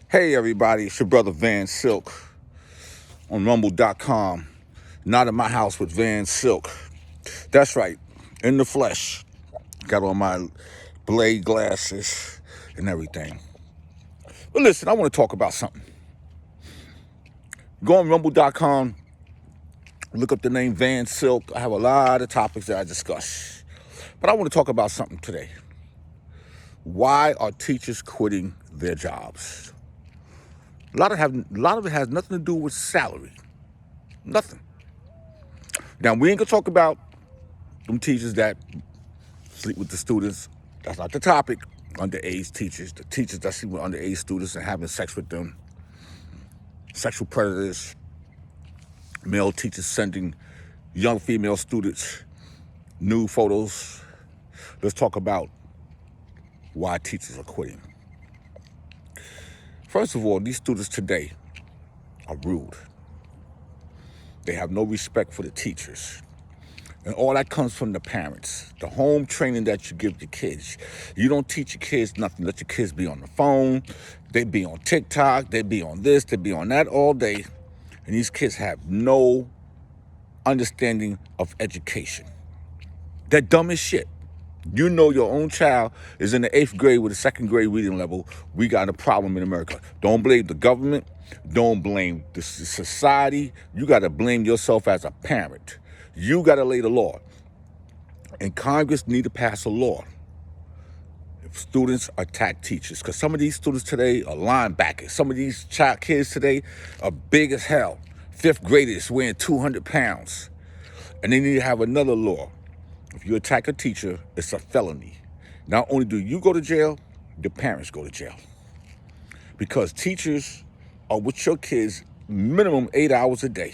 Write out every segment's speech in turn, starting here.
Hey everybody, it's your brother Van Silk on Rumble.com. Not in my house with Van Silk. That's right, in the flesh. Got on my blade glasses and everything. But listen, I want to talk about something. Go on Rumble.com, look up the name Van Silk. I have a lot of topics that I discuss. But I want to talk about something today. Why are teachers quitting their jobs? A lot of it has nothing to do with salary. Nothing. Now, we ain't gonna talk about them teachers that sleep with the students. That's not the topic. Underage teachers, the teachers that sleep with underage students and having sex with them, sexual predators, male teachers sending young female students nude photos. Let's talk about why teachers are quitting. First of all, these students today are rude. They have no respect for the teachers. And all that comes from the parents, the home training that you give your kids. You don't teach your kids nothing. Let your kids be on the phone. They be on TikTok. They be on this. They be on that all day. And these kids have no understanding of education. They're dumb as shit. You know your own child is in the 8th grade with a 2nd grade reading level. We got a problem in America. Don't blame the government. Don't blame the society. You got to blame yourself as a parent. You got to lay the law. And Congress need to pass a law if students attack teachers. Because some of these students today are linebackers. Some of these child kids today are big as hell. 5th graders weighing 200 pounds. And they need to have another law. If you attack a teacher, it's a felony. Not only do you go to jail, your parents go to jail. Because teachers are with your kids minimum 8 hours a day.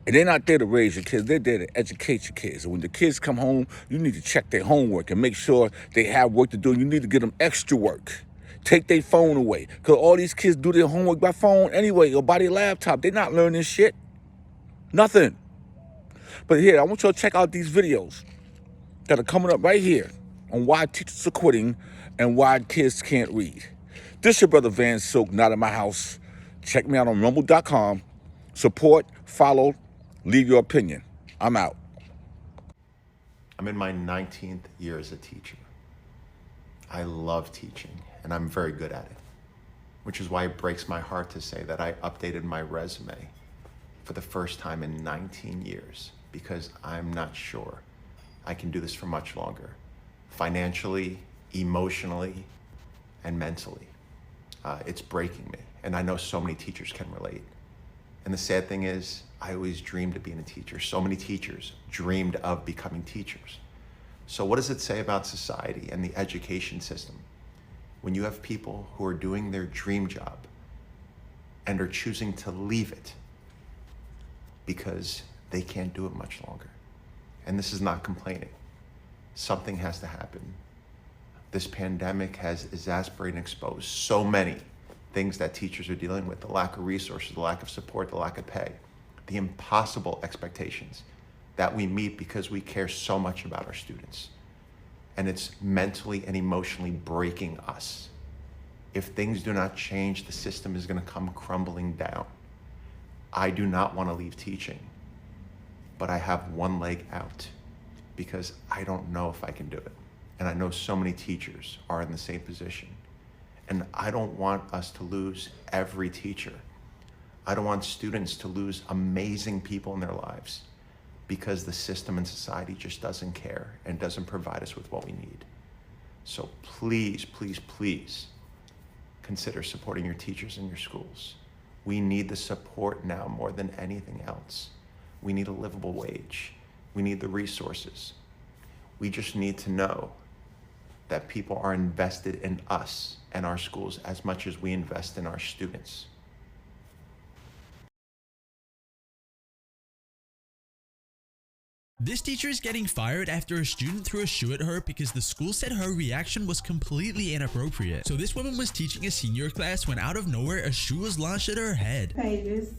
And they're not there to raise your kids. They're there to educate your kids. And when the kids come home, you need to check their homework and make sure they have work to do. You need to get them extra work. Take their phone away. Because all these kids do their homework by phone anyway or by their laptop. They're not learning shit. Nothing. But here, I want y'all to check out these videos that are coming up right here on why teachers are quitting and why kids can't read. This your brother Van Silk, not in my house. Check me out on Rumble.com. Support, follow, leave your opinion. I'm out. I'm in my 19th year as a teacher. I love teaching, and I'm very good at it, which is why it breaks my heart to say that I updated my resume for the first time in 19 years, because I'm not sure I can do this for much longer, financially, emotionally, and mentally. It's breaking me, and I know so many teachers can relate. And the sad thing is, I always dreamed of being a teacher. So many teachers dreamed of becoming teachers. So what does it say about society and the education system when you have people who are doing their dream job and are choosing to leave it because they can't do it much longer? And this is not complaining. Something has to happen. This pandemic has exacerbated and exposed so many things that teachers are dealing with: the lack of resources, the lack of support, the lack of pay, the impossible expectations that we meet because we care so much about our students. And it's mentally and emotionally breaking us. If things do not change, the system is going to come crumbling down. I do not want to leave teaching, but I have one leg out because I don't know if I can do it. And I know so many teachers are in the same position. And I don't want us to lose every teacher. I don't want students to lose amazing people in their lives because the system and society just doesn't care and doesn't provide us with what we need. So please, please, please consider supporting your teachers in your schools. We need the support now more than anything else. We need a livable wage. We need the resources. We just need to know that people are invested in us and our schools as much as we invest in our students. This teacher is getting fired after a student threw a shoe at her because the school said her reaction was completely inappropriate. So this woman was teaching a senior class when out of nowhere a shoe was launched at her head. Pages.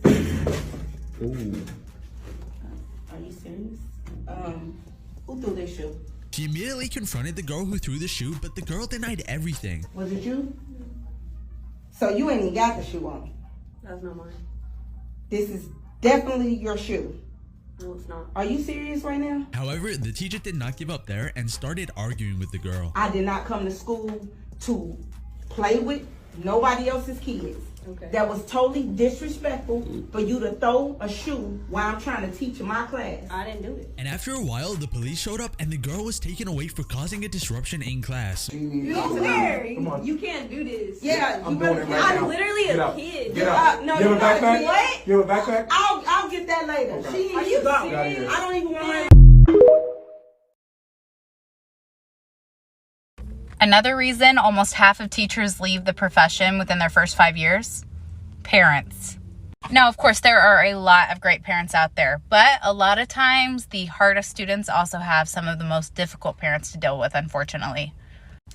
Ooh. Are you serious? Who threw this shoe? She immediately confronted the girl who threw the shoe, but the girl denied everything. Was it you? So you ain't even got the shoe on. That's not mine. This is definitely your shoe. No, it's not. Are you serious right now? However, the teacher did not give up there and started arguing with the girl. I did not come to school to play with nobody else's kids. Okay. That was totally disrespectful for you to throw a shoe while I'm trying to teach my class. I didn't do it. And after a while, the police showed up and the girl was taken away for causing a disruption in class. You're weird. You can't do this. Yeah, I'm you doing better- it right now. I'm literally Get a out. kid. Get out. No, you have a you're not a backpack? kid. What? You have a backpack? I'll get that later. Okay. She Are needs you to go. serious? I don't even want her. Another reason almost half of teachers leave the profession within their first 5 years: parents. Now, of course, there are a lot of great parents out there, but a lot of times the hardest students also have some of the most difficult parents to deal with, unfortunately.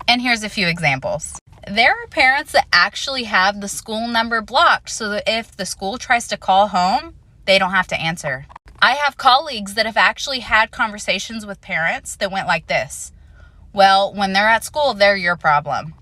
And here's a few examples. There are parents that actually have the school number blocked so that if the school tries to call home, they don't have to answer. I have colleagues that have actually had conversations with parents that went like this: well, when they're at school, they're your problem.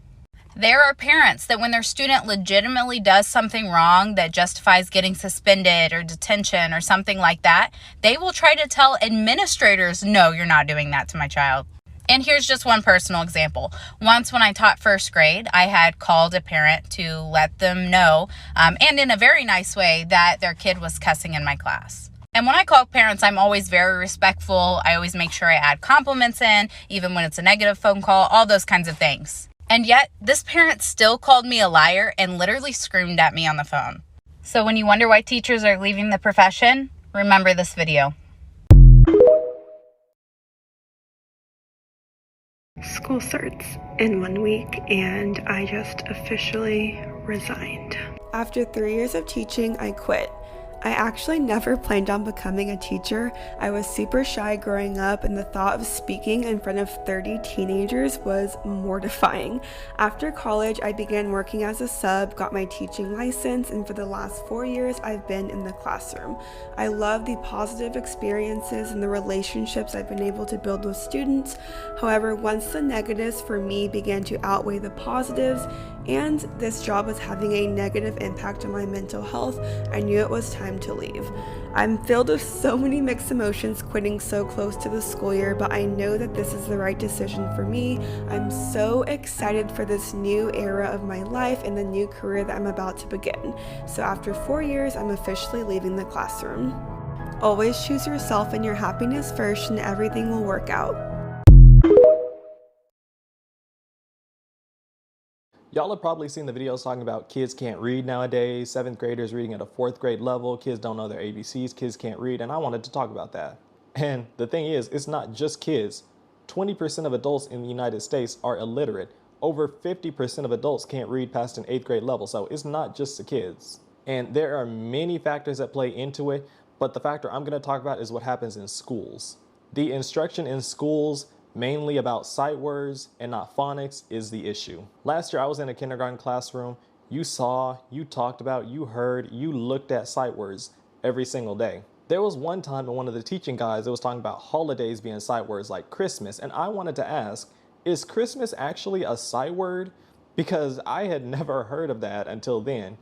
There are parents that when their student legitimately does something wrong that justifies getting suspended or detention or something like that, they will try to tell administrators, no, you're not doing that to my child. And here's just one personal example. Once when I taught first grade, I had called a parent to let them know, and in a very nice way, that their kid was cussing in my class. And when I call parents, I'm always very respectful. I always make sure I add compliments in, even when it's a negative phone call, all those kinds of things. And yet, this parent still called me a liar and literally screamed at me on the phone. So when you wonder why teachers are leaving the profession, remember this video. School starts in 1 week and I just officially resigned. After 3 years of teaching, I quit. I actually never planned on becoming a teacher. I was super shy growing up, and the thought of speaking in front of 30 teenagers was mortifying. After college, I began working as a sub, got my teaching license, and for the last 4 years, I've been in the classroom. I love the positive experiences and the relationships I've been able to build with students. However, once the negatives for me began to outweigh the positives, and this job was having a negative impact on my mental health, I knew it was time to leave. I'm filled with so many mixed emotions quitting so close to the school year, but I know that this is the right decision for me. I'm so excited for this new era of my life and the new career that I'm about to begin. So after 4 years, I'm officially leaving the classroom. Always choose yourself and your happiness first, and everything will work out. Y'all have probably seen the videos talking about kids can't read nowadays, 7th graders reading at a 4th grade level, kids don't know their ABCs, kids can't read, and I wanted to talk about that. And the thing is, it's not just kids. 20% of adults in the United States are illiterate. Over 50% of adults can't read past an 8th grade level, so it's not just the kids. And there are many factors that play into it, but the factor I'm going to talk about is what happens in schools. The instruction in schools, mainly about sight words and not phonics, is the issue. Last year I was in a kindergarten classroom. You saw, you talked about, you heard, you looked at sight words every single day. There was one time in one of the teaching guides that was talking about holidays being sight words like Christmas, and I wanted to ask, is Christmas actually a sight word? Because I had never heard of that until then.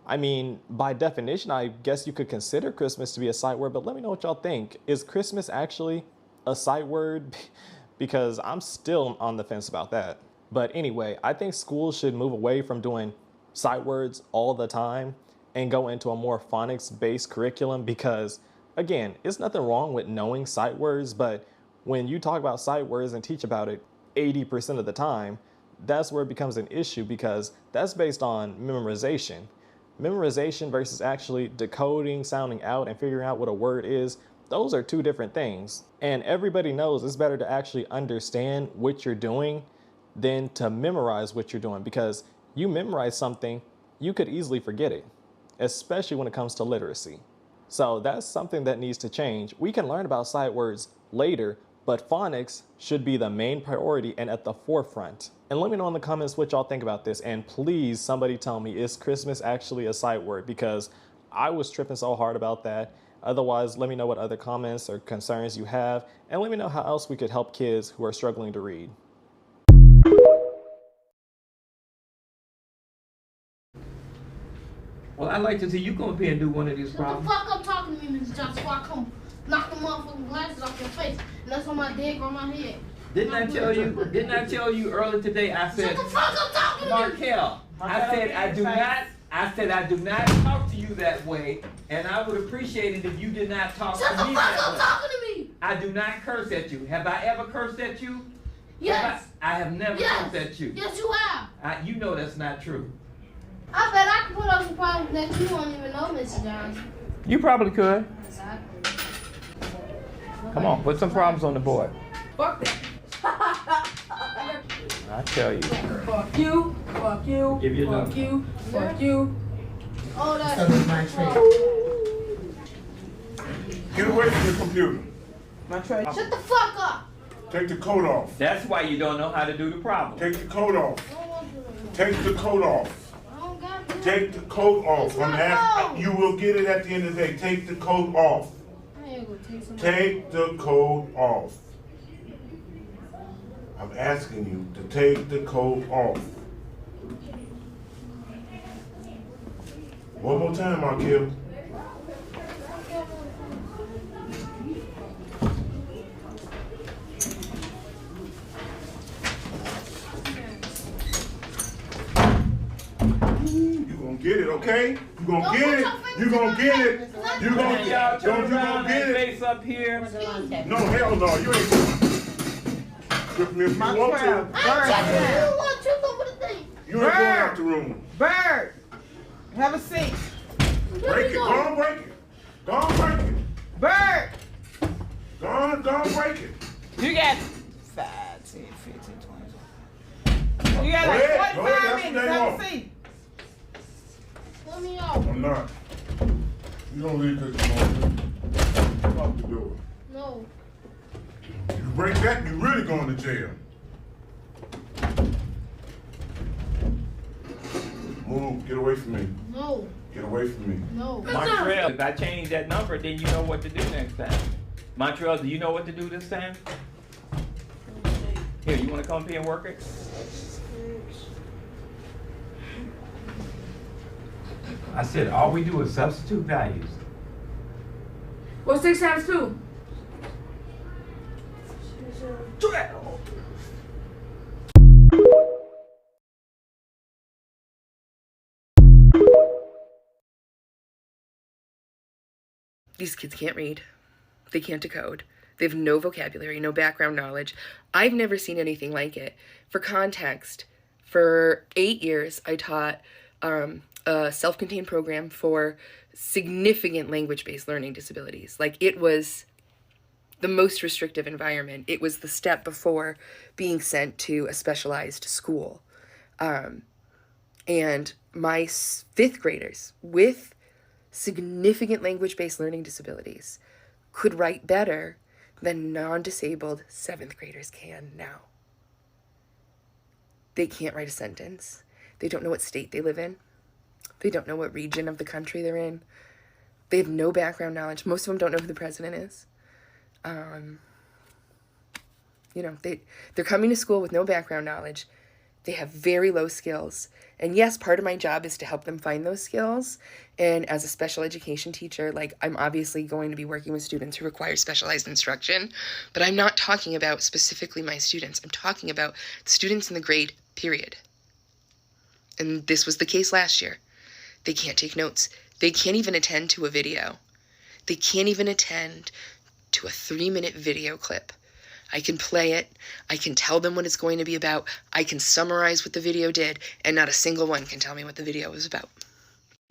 I mean, by definition, I guess you could consider Christmas to be a sight word, but let me know what y'all think. Is Christmas actually a sight word? Because I'm still on the fence about that. But anyway, I think schools should move away from doing sight words all the time and go into a more phonics-based curriculum, because again, it's nothing wrong with knowing sight words, but when you talk about sight words and teach about it 80% of the time, that's where it becomes an issue, because that's based on memorization. Memorization versus actually decoding, sounding out, and figuring out what a word is, those are two different things. And everybody knows it's better to actually understand what you're doing than to memorize what you're doing, because you memorize something, you could easily forget it, especially when it comes to literacy. So that's something that needs to change. We can learn about sight words later, but phonics should be the main priority and at the forefront. And let me know in the comments what y'all think about this. And please, somebody tell me, is Christmas actually a sight word? Because I was tripping so hard about that. Otherwise, let me know what other comments or concerns you have, and let me know how else we could help kids who are struggling to read. Well, I'd like to see you come up here and do one of these Shut problems. the fuck up talking to me, Mr. Johnson, before I come knock the motherfucking glasses off your face. And that's on my dick or my head. Didn't I tell you earlier today? I said, Shut the fuck up talking to me! Markel, I said I do not talk to you that way, and I would appreciate it if you did not talk Shut to the me fuck that up way. talking to me! I do not curse at you. Have I ever cursed at you? Yes. I have never cursed at you. Yes, you have. You know that's not true. I bet I can put up some problems that you won't even know, Mr. Johnson. You probably could. Exactly. Come on, put some problems on the board. Fuck that. I tell you. Fuck you. Fuck you. Give your fuck number. you. Fuck you. Oh, that's my tray. Get away from the computer. My tray. Shut the fuck up! Take the coat off. That's why you don't know how to do the problem. Take the coat off. I don't want to do it. Take the coat off. I don't got to. Take the coat off. It's I'm not asking. cold. You will get it at the end of the day. Take the coat off. I ain't gonna take some. Take the coat off. I'm asking you to take the coat off. One more time, Markel. You gonna get it, okay? You gonna Don't get put it. your fingers You in gonna my get it. face. You gonna Y'all get. turn Don't you around gonna get and it? face up here. No, hell no. You ain't. Grip me if you want to. I ain't touching you. You want to over the thing. You ain't going out the room. Bird, have a seat. Break it. Go on, break it. Go on, break it. Bird, Go on, break it. you got 5, 10, 15, 20. You got Go ahead, like go 45 ahead, that's minutes. what they Have want. a seat. Let me out. I'm not. You don't leave because you want to. Lock the door. No. You break that, you really going to jail. Move. Get away from me. No. Get away from me. No. Montreal, if I change that number, then you know what to do next time. Montreal, do you know what to do this time? Here, you want to come up here and work it? I said, all we do is substitute values. What's 6 times 2? 12. These kids can't read. They can't decode. They have no vocabulary, no background knowledge. I've never seen anything like it. For context, for 8 years, I taught a self-contained program for significant language-based learning disabilities. Like, it was the most restrictive environment. It was the step before being sent to a specialized school. And my 5th graders with significant language-based learning disabilities could write better than non-disabled 7th graders can now. They can't write a sentence. They don't know what state they live in. They don't know what region of the country they're in. They have no background knowledge. Most of them don't know who the president is. They're coming to school with no background knowledge. They have very low skills. And yes, part of my job is to help them find those skills. And as a special education teacher, I'm obviously going to be working with students who require specialized instruction, but I'm not talking about specifically my students. I'm talking about students in the grade, period. And this was the case last year. They can't take notes. They can't even attend to a video. They can't even attend to a 3-minute video clip. I can play it, I can tell them what it's going to be about, I can summarize what the video did, and not a single one can tell me what the video was about.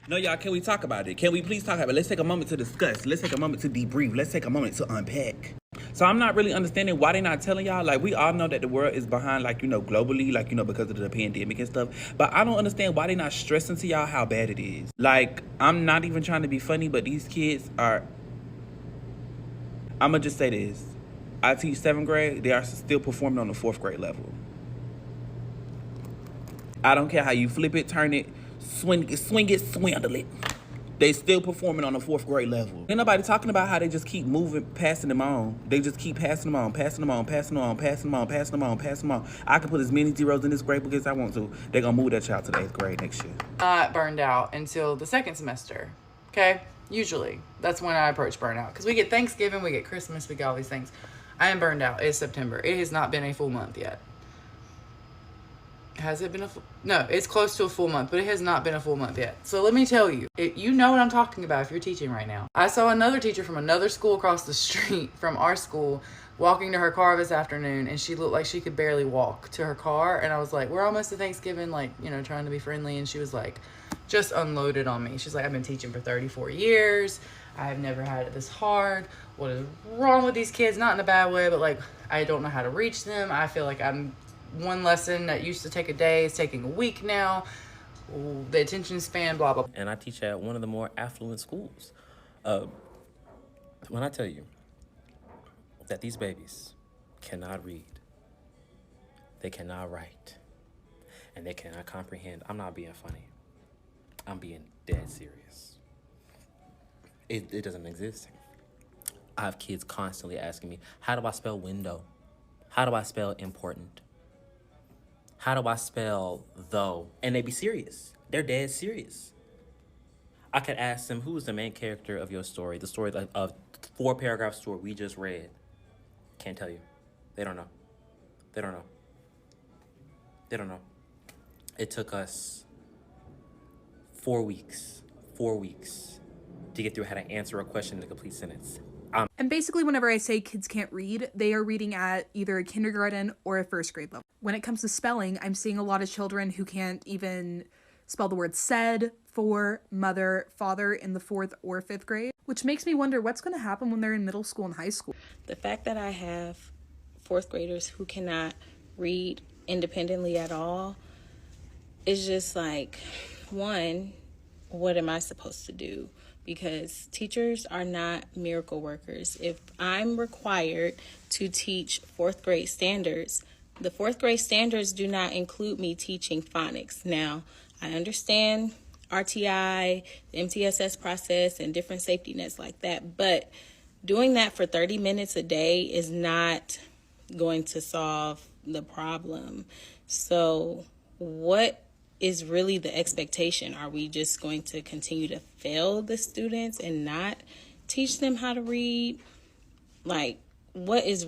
No, y'all, can we talk about it? Can we please talk about it? Let's take a moment to discuss. Let's take a moment to debrief. Let's take a moment to unpack. So I'm not really understanding why they're not telling y'all. We all know that the world is behind, globally, because of the pandemic and stuff. But I don't understand why they're not stressing to y'all how bad it is. I'm not even trying to be funny, but these kids are... I'm going to just say this. I teach 7th grade. They are still performing on the 4th grade level. I don't care how you flip it, turn it, swing it, swindle it. They still performing on a 4th grade level. Ain't nobody talking about how they just keep moving, passing them on. They just keep passing them on, passing them on, passing them on, passing them on, passing them on, passing them on. I can put as many zeros in this grade book as I want to. They're gonna move that child to the 8th grade next year. Not burned out until the 2nd semester. Okay? Usually. That's when I approach burnout. Because we get Thanksgiving, we get Christmas, we get all these things. I am burned out. It's September. It has not been a full month yet. Has it been no, it's close to a full month, but it has not been a full month yet. So let me tell you, you know what I'm talking about if you're teaching right now. I saw another teacher from another school across the street from our school walking to her car this afternoon, and she looked like she could barely walk to her car. And I was like, we're almost to Thanksgiving, like, you know, trying to be friendly. And she was like, just unloaded on me. She's like, I've been teaching for 34 years. I have never had it this hard. What is wrong with these kids? Not in a bad way, but like, I don't know how to reach them. I feel like one lesson that used to take a day is taking a week now. The attention span, blah, blah. And I teach at one of the more affluent schools. When I tell you that these babies cannot read, they cannot write, and they cannot comprehend, I'm not being funny. I'm being dead serious. It doesn't exist. I have kids constantly asking me, how do I spell window? How do I spell important? How do I spell though? And they be serious. They're dead serious. I could ask them, who is the main character of your story? The story of 4-paragraph story we just read. Can't tell you. They don't know. They don't know. They don't know. It took us 4 weeks to get through how to answer a question in a complete sentence. And basically, whenever I say kids can't read, they are reading at either a kindergarten or a 1st grade level. When it comes to spelling, I'm seeing a lot of children who can't even spell the word said, for, mother, father in the 4th or 5th grade, which makes me wonder what's going to happen when they're in middle school and high school. The fact that I have 4th graders who cannot read independently at all is just like, one, what am I supposed to do? Because teachers are not miracle workers. If I'm required to teach 4th grade standards, the 4th grade standards do not include me teaching phonics. Now, I understand RTI, the MTSS process, and different safety nets like that, but doing that for 30 minutes a day is not going to solve the problem. So what is really the expectation? Are we just going to continue to fail the students and not teach them how to read? Like, what is